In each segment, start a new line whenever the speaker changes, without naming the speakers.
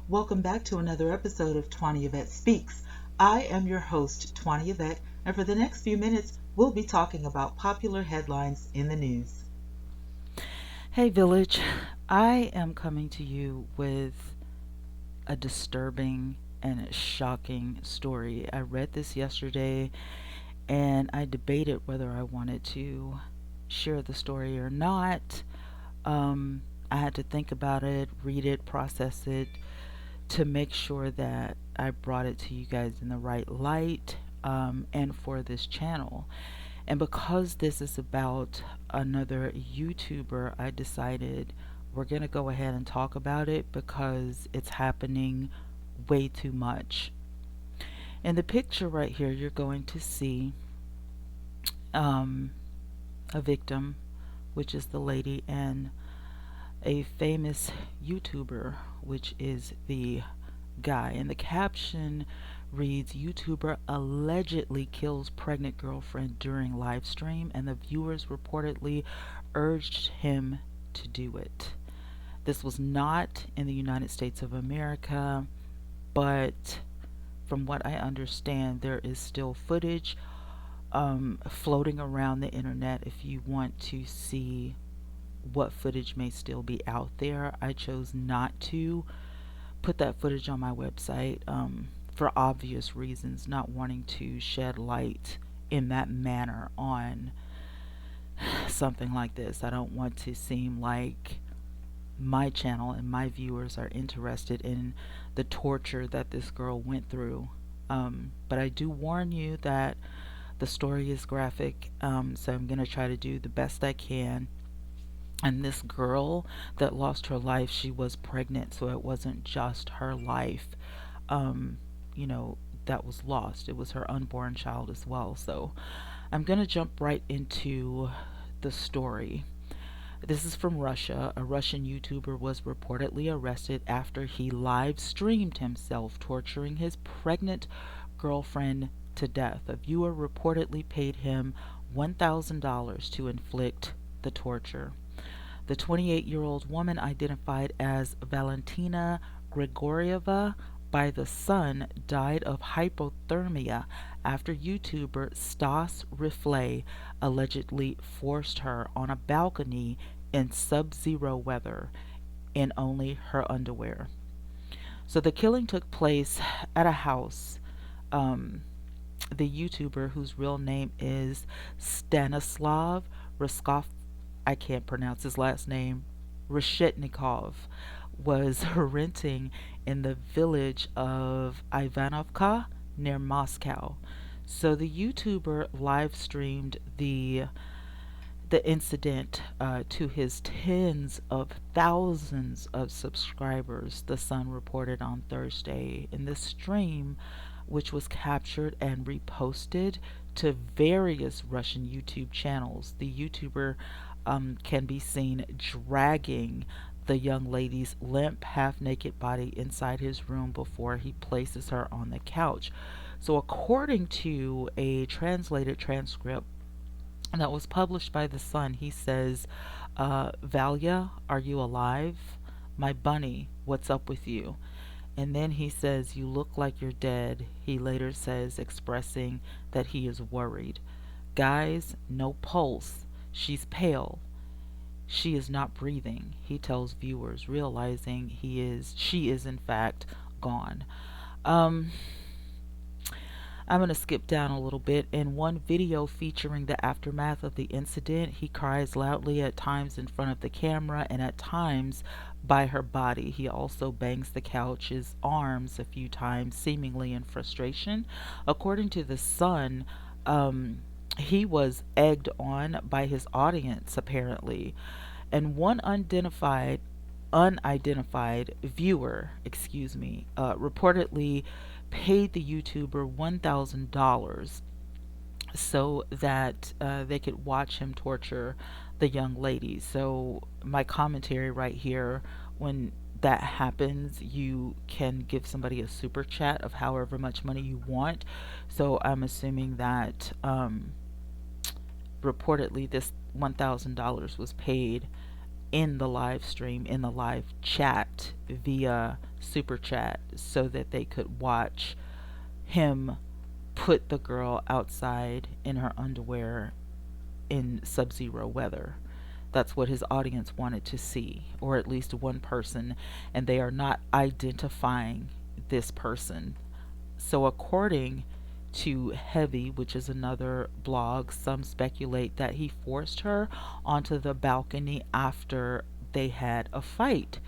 Welcome back to another episode of Twanna Y'vette Speaks. I am your host, Twanna Y'vette, and for the next few minutes, we'll be talking about popular headlines in the news.
Hey, Village. I am coming to you with a disturbing and shocking story. I read this yesterday and I debated whether I wanted to share the story or not. I had to think about it, read it, process it to make sure that I brought it to you guys in the right light and for this channel. And because this is about another YouTuber, I decided we're going to go ahead and talk about it because it's happening way too much. In the picture right here, you're going to see um, a victim, which is the lady, and a famous YouTuber, which is the guy. And the caption reads, YouTuber allegedly kills pregnant girlfriend during live stream, and the viewers reportedly urged him to do it. This was not in the United States of America, but from what I understand, there is still footage floating around the internet if you want to see what footage may still be out there. I chose not to put that footage on my website for obvious reasons, not wanting to shed light in that manner on something like this. I don't want to seem like my channel and my viewers are interested in the torture that this girl went through. But I do warn you that the story is graphic, so I'm going to try to do the best I can. And this girl that lost her life, she was pregnant, so it wasn't just her life, um, that was lost. It was her unborn child as well. So I'm going to jump right into the story. This is from Russia. A Russian YouTuber was reportedly arrested after he live streamed himself torturing his pregnant girlfriend to death. A viewer reportedly paid him $1,000 to inflict the torture. The 28-year-old woman, identified as Valentina Grigoryeva by the Sun, died of hypothermia after YouTuber Stas Reeflay allegedly forced her on a balcony in sub-zero weather in only her underwear. So the killing took place at a house. The YouTuber, whose real name is Stanislav Ryskov, I can't pronounce his last name, Reshetnikov, was renting in the village of Ivanovka near Moscow. So the YouTuber live streamed the incident to his tens of thousands of subscribers, the Sun reported on Thursday. In this stream, which was captured and reposted to various Russian YouTube channels, the YouTuber can be seen dragging the young lady's limp, half naked body inside his room before he places her on the couch. So, according to a translated transcript that was published by The Sun, he says, Valya, are you alive? My bunny, what's up with you? And then he says, you look like you're dead. He later says, expressing that he is worried. Guys, no pulse. She's pale. She is not breathing, he tells viewers, realizing she is in fact gone. Um, I'm going to skip down a little bit. In one video featuring the aftermath of the incident, he cries loudly, at times in front of the camera and at times by her body. He also bangs the couch's arms a few times, seemingly in frustration. According to The Sun, he was egged on by his audience, apparently. And one unidentified viewer, reportedly paid the YouTuber $1,000 so that they could watch him torture the young lady. So my commentary right here, when that happens, you can give somebody a super chat of however much money you want. So I'm assuming that reportedly this $1,000 was paid in the live stream, in the live chat via super chat, so that they could watch him put the girl outside in her underwear in sub-zero weather. That's what his audience wanted to see, or at least one person, and they are not identifying this person. So, according to Heavy, which is another blog, some speculate that he forced her onto the balcony after they had a fight.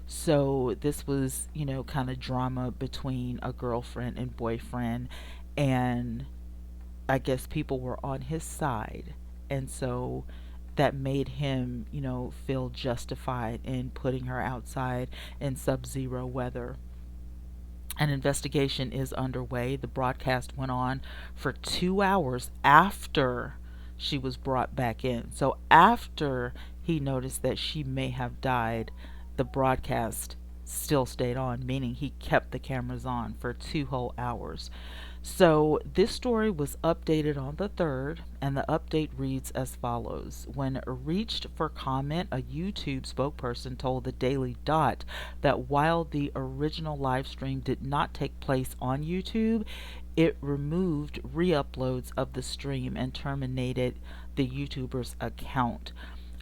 So, this was, kind of drama between a girlfriend and boyfriend, and I guess people were on his side. And so that made him, feel justified in putting her outside in sub zero weather. An investigation is underway. The broadcast went on for 2 hours after she was brought back in. So, after he noticed that she may have died, the broadcast still stayed on, meaning he kept the cameras on for 2 whole hours. So, this story was updated on the 3rd, and the update reads as follows. When reached for comment, a YouTube spokesperson told the Daily Dot that while the original live stream did not take place on YouTube, it removed re uploads of the stream and terminated the YouTuber's account.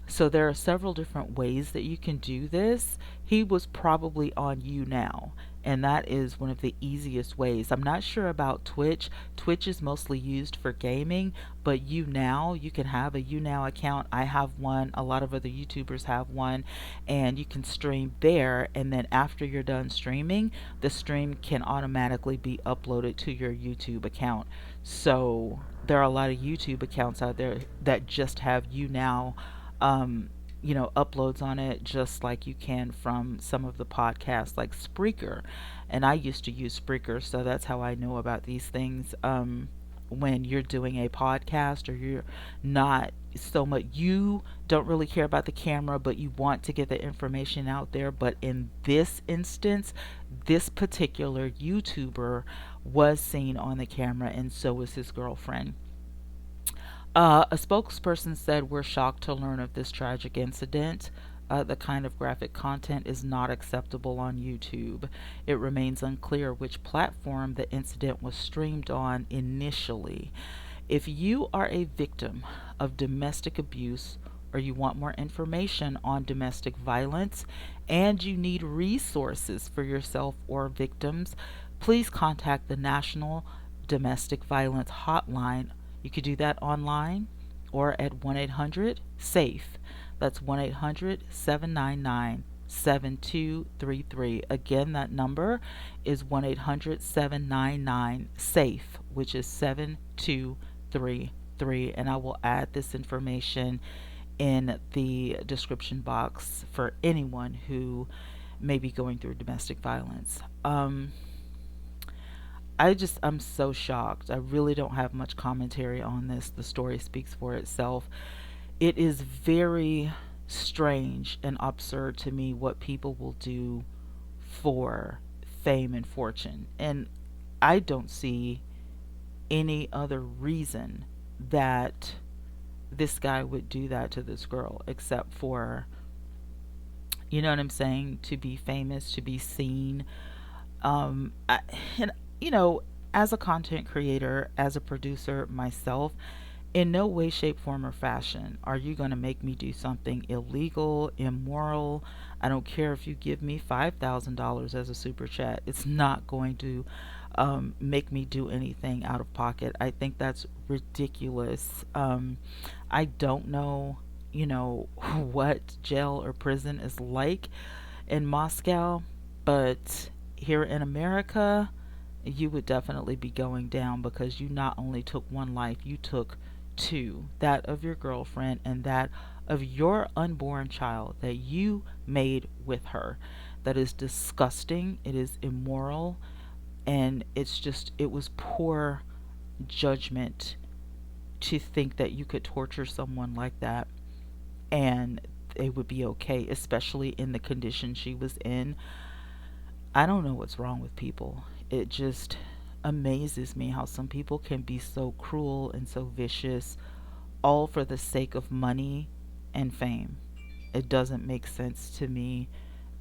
So there are several different ways that you can do this. He was probably on YouNow, and that is one of the easiest ways. I'm not sure about Twitch. Twitch is mostly used for gaming, but YouNow, you can have a YouNow account. I have one. A lot of other YouTubers have one, and you can stream there, and then after you're done streaming, the stream can automatically be uploaded to your YouTube account. So there are a lot of YouTube accounts out there that just have YouNow uploads on it, just like you can from some of the podcasts like Spreaker. And I used to use Spreaker, so that's how I know about these things. When you're doing a podcast, or you're not so much, you don't really care about the camera, but you want to get the information out there. But in this instance, this particular YouTuber was seen on the camera, and so was his girlfriend. A spokesperson said, "We're shocked to learn of this tragic incident. The kind of graphic content is not acceptable on YouTube. It remains unclear which platform the incident was streamed on initially. If you are a victim of domestic abuse, or you want more information on domestic violence, and you need resources for yourself or victims, please contact the National Domestic Violence Hotline. You could do that online or at 1-800-SAFE. That's 1-800-799-7233. Again, that number is 1-800-799-SAFE, which is 7233. And I will add this information in the description box for anyone who may be going through domestic violence. I'm so shocked. I really don't have much commentary on this. The story speaks for itself. It is very strange and absurd to me what people will do for fame and fortune. And I don't see any other reason that this guy would do that to this girl, except for, you know what I'm saying, to be famous, to be seen. And as a content creator, as a producer myself, in no way, shape, form, or fashion are you going to make me do something illegal, immoral. I don't care if you give me $5,000 as a super chat. It's not going to make me do anything out of pocket. I think that's ridiculous. I don't know, what jail or prison is like in Moscow, but here in America, you would definitely be going down, because you not only took one life, you took two, that of your girlfriend and that of your unborn child that you made with her. That is disgusting. It is immoral. And it was poor judgment to think that you could torture someone like that and it would be okay, especially in the condition she was in. I don't know what's wrong with people. It just amazes me how some people can be so cruel and so vicious, all for the sake of money and fame. It doesn't make sense to me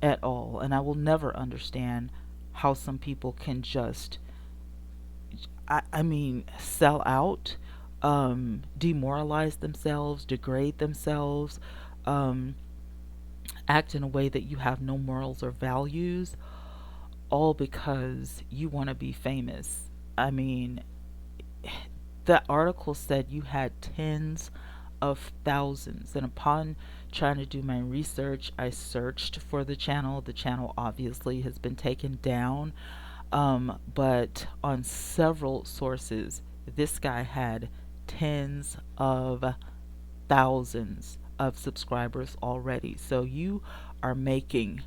at all. And I will never understand how some people can just, I mean, sell out, demoralize themselves, degrade themselves, um, act in a way that you have no morals or values, all because you want to be famous. I mean, the article said you had tens of thousands. And upon trying to do my research, I searched for the channel. The channel obviously has been taken down. But on several sources, this guy had tens of thousands of subscribers already. So you are making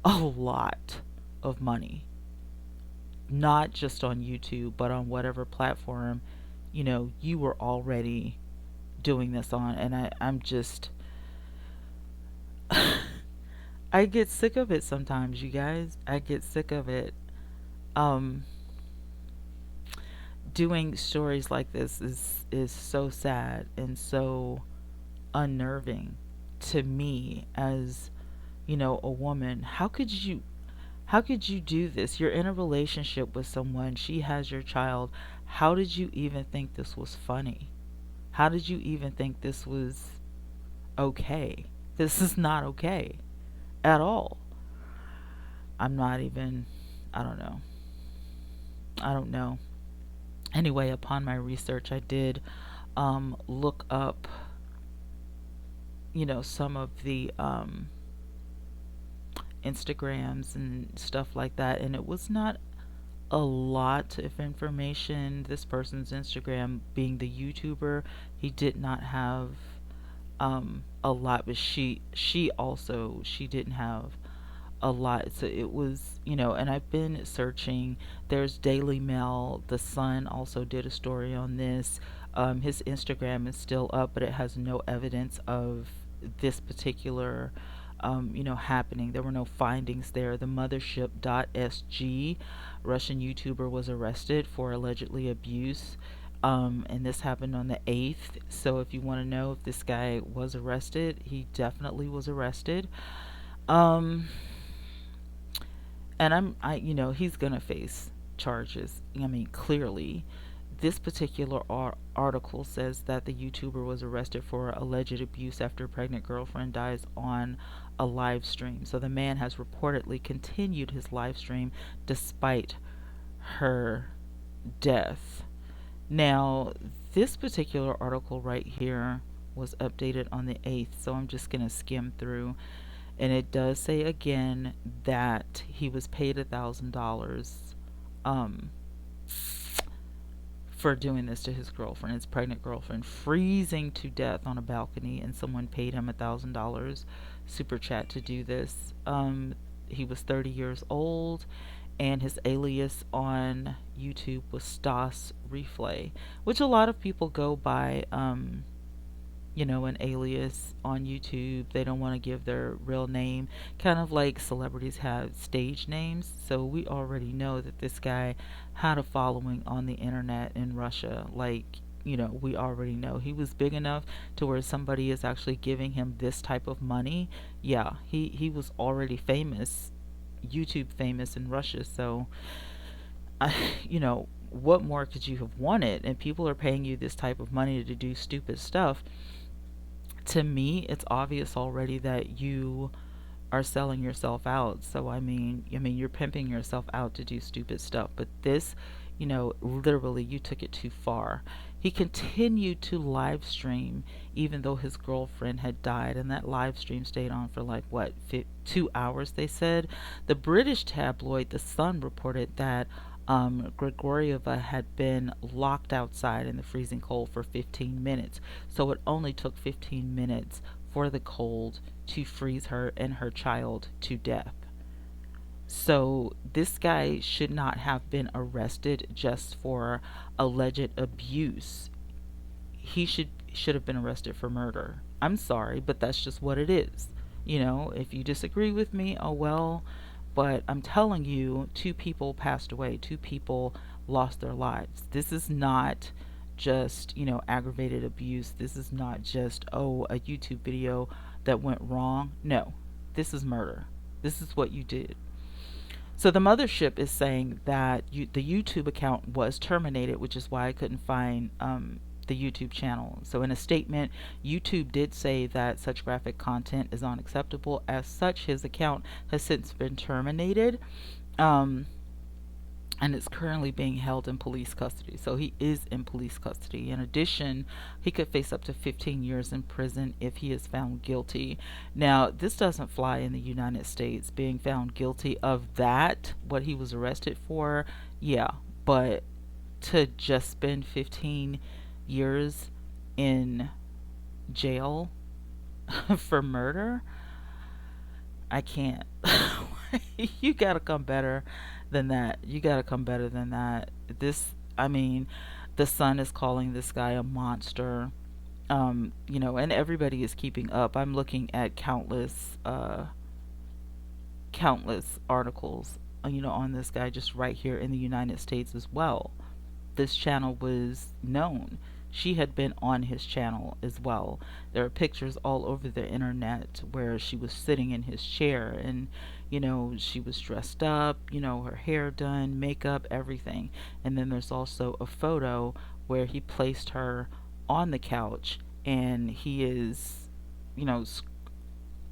a lot of money, not just on YouTube, but on whatever platform, you were already doing this on. And I'm just, I get sick of it sometimes, you guys. I get sick of it. Um, Doing stories like this is so sad and so unnerving to me as, a woman. How could you do this? You're in a relationship with someone, she has your child. How did you even think this was funny? How did you even think this was okay? This is not okay at all. I'm not even, I don't know. I don't know. Anyway, upon my research, I did look up, some of the Instagrams and stuff like that, and it was not a lot of information. This person's Instagram, being the YouTuber, he did not have a lot, but she didn't have a lot. So it was, and I've been searching. There's Daily Mail. The Sun also did a story on this. His Instagram is still up, but it has no evidence of this particular happening. There were no findings there. The mothership.sg, Russian YouTuber, was arrested for allegedly abuse. And this happened on the 8th. So if you want to know if this guy was arrested, he definitely was arrested. Um, and he's gonna face charges. I mean, clearly. This particular article says that the YouTuber was arrested for alleged abuse after a pregnant girlfriend dies on a live stream. So the man has reportedly continued his live stream despite her death. Now, this particular article right here was updated on the 8th, so I'm just going to skim through. And it does say again that he was paid $1,000 for doing this to his girlfriend, his pregnant girlfriend, freezing to death on a balcony, and someone paid him $1,000 super chat to do this. He was 30 years old, and his alias on YouTube was Stas Reeflay, which a lot of people go by. An alias on YouTube. They don't want to give their real name, kind of like celebrities have stage names. So we already know that this guy had a following on the internet in Russia. Like, we already know he was big enough to where somebody is actually giving him this type of money. Yeah, he was already famous, YouTube famous in Russia. So, what more could you have wanted? And people are paying you this type of money to do stupid stuff. To me, it's obvious already that you are selling yourself out. So you're pimping yourself out to do stupid stuff. But this, literally you took it too far. He continued to live stream even though his girlfriend had died, and that live stream stayed on for 2 hours, they said. The British tabloid The Sun reported that Grigoryeva had been locked outside in the freezing cold for 15 minutes. So it only took 15 minutes for the cold to freeze her and her child to death. So this guy should not have been arrested just for alleged abuse. He should have been arrested for murder. I'm sorry, but that's just what it is. If you disagree with me, oh well. But I'm telling you, 2 people passed away. 2 people lost their lives. This is not just, aggravated abuse. This is not just, a YouTube video that went wrong. No, this is murder. This is what you did. So the mothership is saying that the YouTube account was terminated, which is why I couldn't find the YouTube channel. So in a statement, YouTube did say that such graphic content is unacceptable. As such, his account has since been terminated. Um, and it's currently being held in police custody. So he is in police custody. In addition, he could face up to 15 years in prison if he is found guilty. Now, this doesn't fly in the United States. Being found guilty of that, what he was arrested for, yeah. But to just spend 15 years in jail for murder, I can't. You gotta come better than that. You gotta come better than that. I mean, the Sun is calling this guy a monster. And everybody is keeping up. I'm looking at countless articles, on this guy just right here in the United States as well. This channel was known. She had been on his channel as well. There are pictures all over the internet where she was sitting in his chair and, she was dressed up, her hair done, makeup, everything. And then there's also a photo where he placed her on the couch and he is,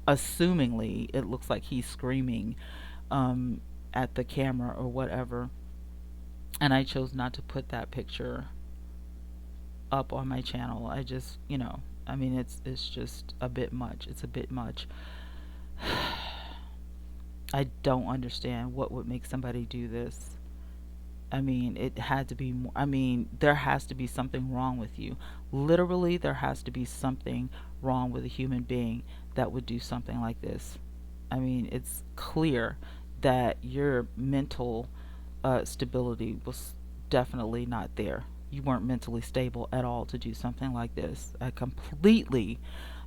assumingly, it looks like he's screaming at the camera or whatever. And I chose not to put that picture up on my channel. I just, it's just a bit much. It's a bit much. I don't understand what would make somebody do this. It had to be more. There has to be something wrong with you. Literally, there has to be something wrong with a human being that would do something like this. It's clear that your mental stability was definitely not there. You weren't mentally stable at all to do something like this. I completely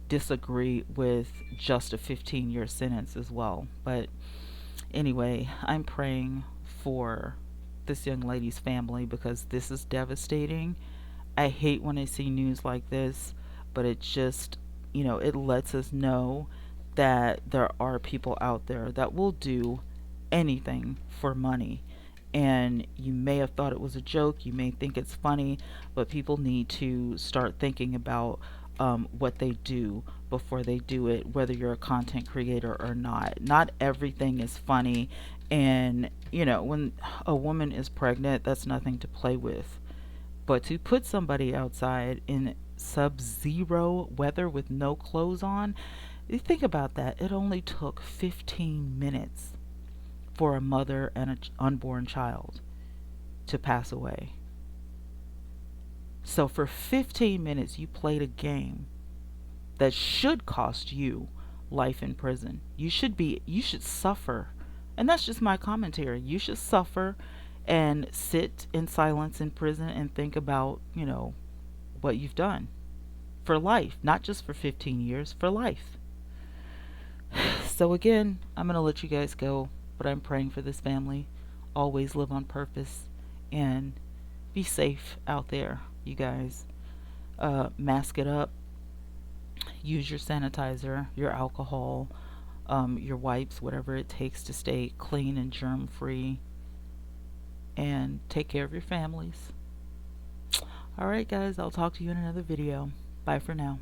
disagree with just a 15-year sentence as well. But anyway, I'm praying for this young lady's family because this is devastating. I hate when I see news like this, but it just, it lets us know that there are people out there that will do anything for money. And you may have thought it was a joke, you may think it's funny, but people need to start thinking about what they do before they do it, whether you're a content creator or not. Not everything is funny, and when a woman is pregnant, that's nothing to play with. But to put somebody outside in sub-zero weather with no clothes on, you think about that. It only took 15 minutes for a mother and an unborn child to pass away. So for 15 minutes, you played a game that should cost you life in prison. You should suffer. And that's just my commentary. You should suffer and sit in silence in prison and think about, what you've done for life, not just for 15 years, for life. So again, I'm going to let you guys go, but I'm praying for this family. Always live on purpose and be safe out there, you guys. Mask it up. Use your sanitizer, your alcohol, your wipes, whatever it takes to stay clean and germ free. And take care of your families. Alright guys, I'll talk to you in another video. Bye for now.